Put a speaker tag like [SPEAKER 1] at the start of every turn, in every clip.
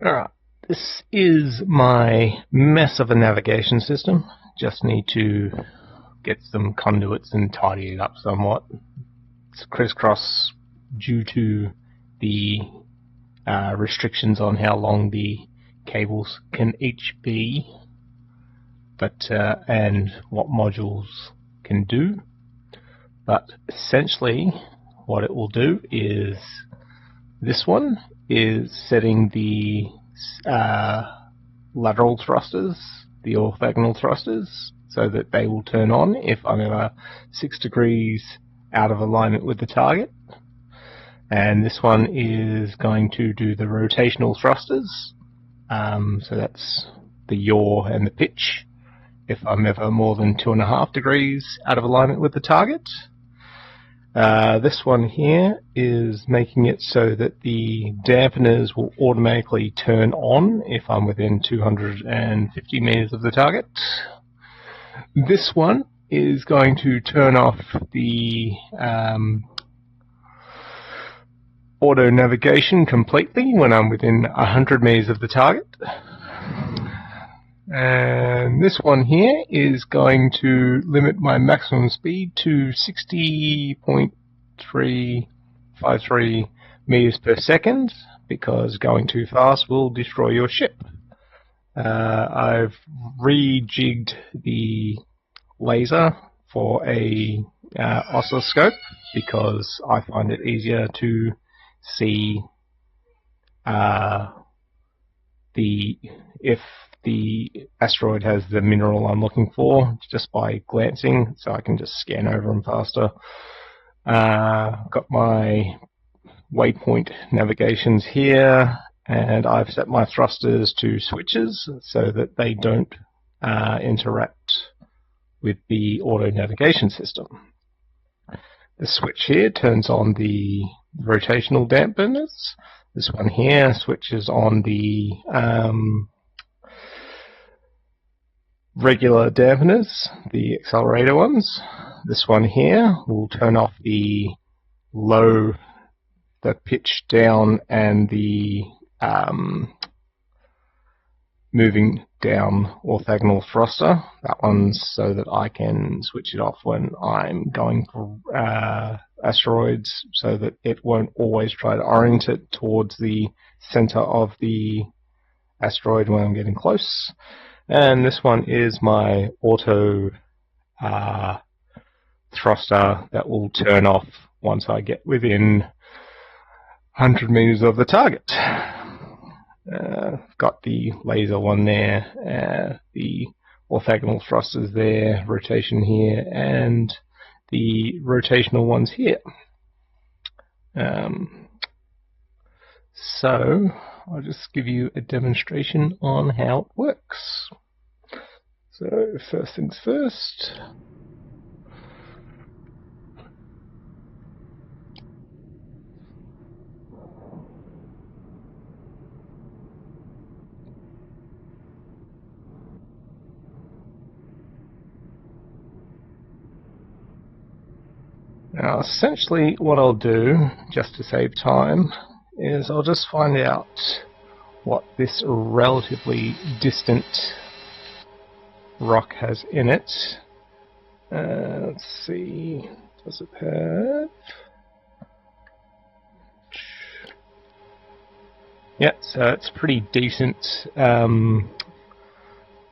[SPEAKER 1] Alright, this is my mess of a navigation system. Just need to get some conduits and tidy it up somewhat. It's crisscross due to the restrictions on how long the cables can each be, but and what modules can do. But essentially what it will do is this one is setting the lateral thrusters, the orthogonal thrusters, so that they will turn on if I'm ever 6 degrees out of alignment with the target. And this one is going to do the rotational thrusters, so that's the yaw and the pitch, if I'm ever more than 2.5 degrees out of alignment with the target. This one here is making it so that the dampeners will automatically turn on if I'm within 250 meters of the target. This one is going to turn off the auto navigation completely when I'm within 100 meters of the target. And this one here is going to limit my maximum speed to 60.353 meters per second, because going too fast will destroy your ship. I've rejigged the laser for a oscilloscope because I find it easier to see if the asteroid has the mineral I'm looking for just by glancing, so I can just scan over them faster. Got my waypoint navigations here, and I've set my thrusters to switches so that they don't interact with the auto navigation system. The switch here turns on the rotational dampeners. This one here switches on the regular dampeners, the accelerator ones. This one here will turn off the pitch down and the moving down orthogonal thruster. That one's so that I can switch it off when I'm going for asteroids, so that it won't always try to orient it towards the center of the asteroid when I'm getting close. And this one is my auto thruster that will turn off once I get within 100 meters of the target. Got the laser one there, the orthogonal thrusters there, rotation here, and the rotational ones here. So I'll just give you a demonstration on how it works. So first things first. Now essentially what I'll do, just to save time, is I'll just find out what this relatively distant rock has in it. Let's see, does it have... Yeah, so it's pretty decent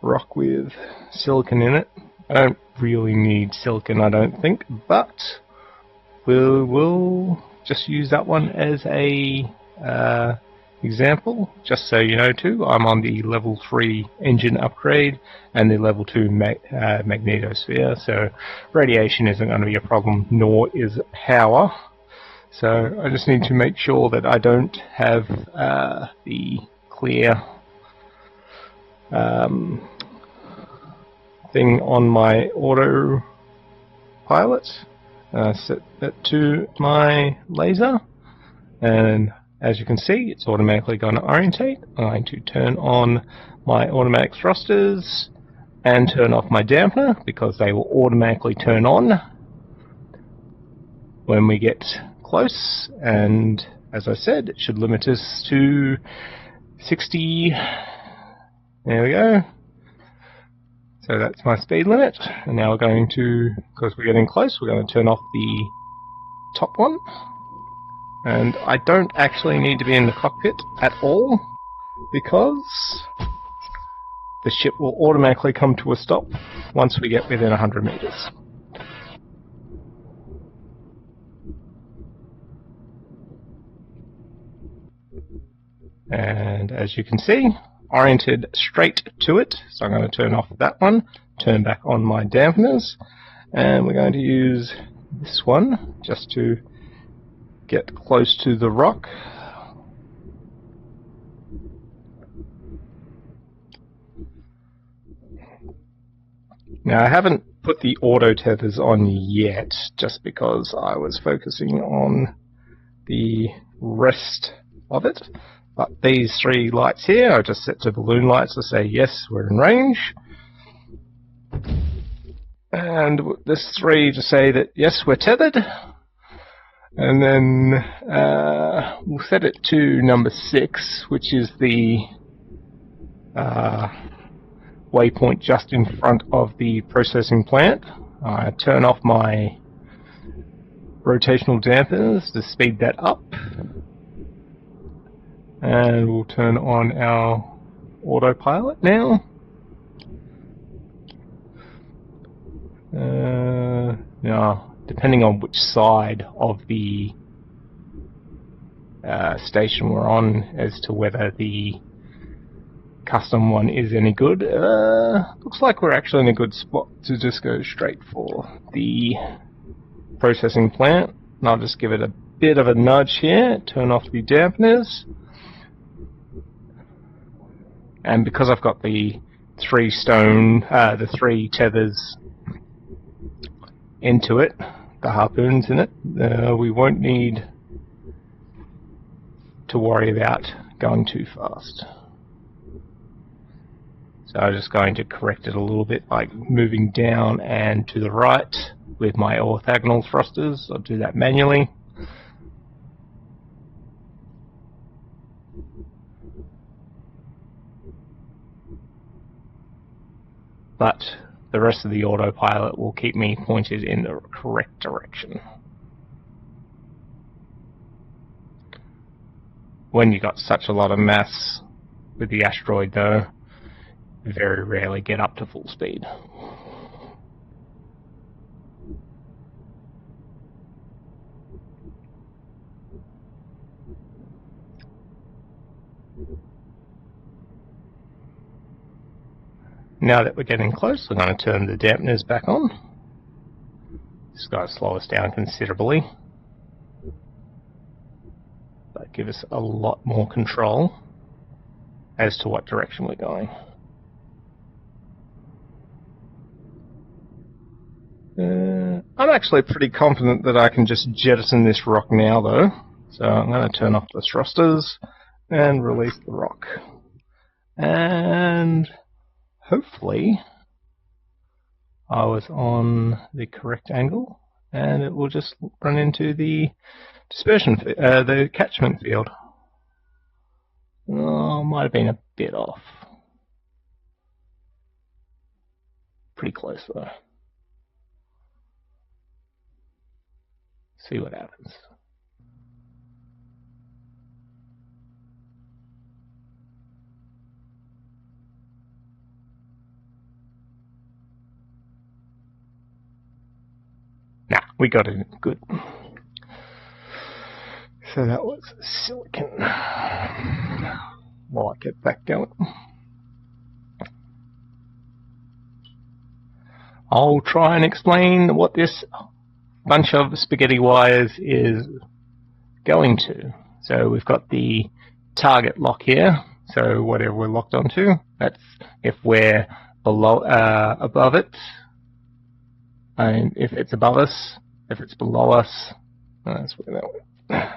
[SPEAKER 1] rock with silicon in it. I don't really need silicon, I don't think, but we'll just use that one as a example, just so you know too. I'm on the level 3 engine upgrade and the level 2 magnetosphere, so radiation isn't going to be a problem, nor is power. So I just need to make sure that I don't have the clear thing on my autopilot. Set that to my laser, and as you can see, it's automatically going to orientate. I'm going to turn on my automatic thrusters and turn off my dampener, because they will automatically turn on when we get close. And as I said, it should limit us to 60. There we go. So that's my speed limit. And now we're going to, because we're getting close, we're going to turn off the top one. And I don't actually need to be in the cockpit at all, because the ship will automatically come to a stop once we get within 100 meters. And as you can see, oriented straight to it, so I'm going to turn off that one, turn back on my dampeners, and we're going to use this one just to get close to the rock. Now I haven't put the auto tethers on yet, just because I was focusing on the rest of it. But these three lights here, I just set to balloon lights to say yes, we're in range. And this three to say that yes, we're tethered. And then we'll set it to number 6, which is the waypoint just in front of the processing plant. I turn off my rotational dampers to speed that up. And we'll turn on our autopilot now. Now, depending on which side of the station we're on as to whether the custom one is any good. Looks like we're actually in a good spot to just go straight for the processing plant. And I'll just give it a bit of a nudge here, turn off the dampeners. And because I've got the three tethers into it, the harpoons in it, we won't need to worry about going too fast. So I'm just going to correct it a little bit by moving down and to the right with my orthogonal thrusters. I'll do that manually. But the rest of the autopilot will keep me pointed in the correct direction. When you've got such a lot of mass with the asteroid though, you very rarely get up to full speed. Now that we're getting close, I'm going to turn the dampeners back on. This is going to slow us down considerably, but give us a lot more control as to what direction we're going. I'm actually pretty confident that I can just jettison this rock now though, so I'm going to turn off the thrusters and release the rock. And hopefully I was on the correct angle and it will just run into the dispersion, the catchment field. Oh, might have been a bit off. Pretty close though. See what happens. Nah, we got it good. So that was silicon. While I get back going, I'll try and explain what this bunch of spaghetti wires is going to. So we've got the target lock here, so whatever we're locked onto, that's if we're below, above it, and if it's above us, if it's below us, that's where that went.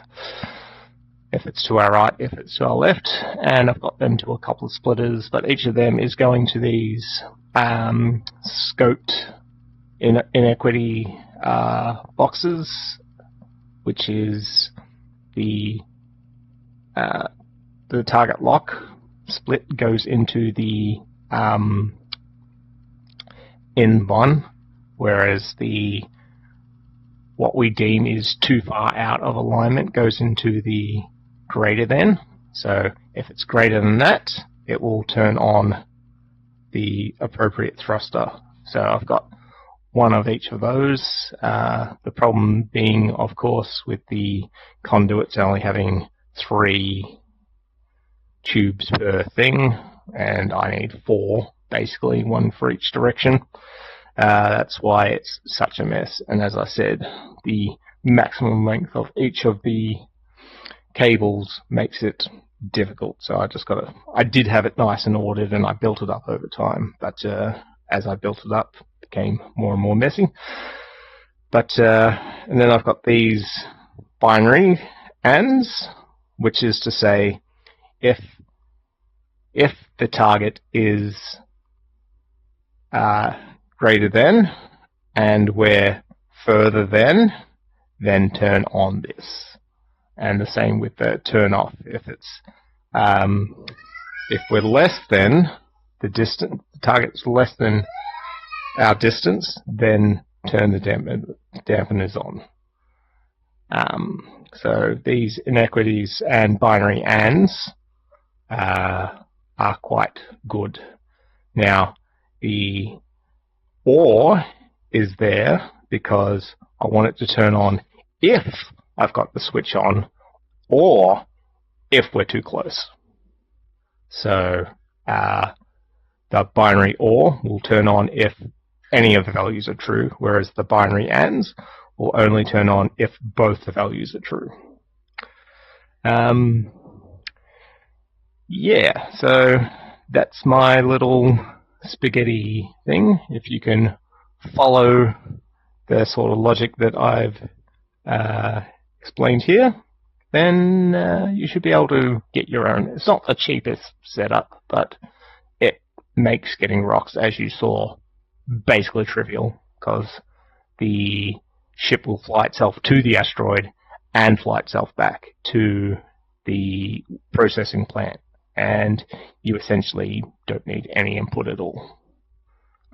[SPEAKER 1] If it's to our right, if it's to our left, and I've got them to a couple of splitters, but each of them is going to these scoped inequity boxes, which is the the target lock split goes into the N1, whereas the what we deem is too far out of alignment goes into the greater than. So if it's greater than that, it will turn on the appropriate thruster. So I've got one of each of those. The problem being, of course, with the conduits only having 3 tubes per thing, and I need 4, basically, 1 for each direction. That's why it's such a mess. And as I said, the maximum length of each of the cables makes it difficult. So I did have it nice and ordered, and I built it up over time. But as I built it up, it became more and more messy. But and then I've got these binary ands, which is to say, if the target is greater than, and we're further than, then turn on this. And the same with the turn off. If it's if we're less than the distance, the target's less than our distance, then turn the dampeners on. So these inequities and binary ands are quite good. Now, the OR is there because I want it to turn on if I've got the switch on, or if we're too close. So the binary OR will turn on if any of the values are true, whereas the binary ANDs will only turn on if both the values are true. Yeah, so that's my little spaghetti thing. If you can follow the sort of logic that I've explained here, then you should be able to get your own. It's not the cheapest setup, but it makes getting rocks, as you saw, basically trivial, because the ship will fly itself to the asteroid and fly itself back to the processing plant, and you essentially don't need any input at all.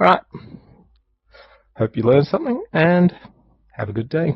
[SPEAKER 1] Alright, hope you learned something, and have a good day.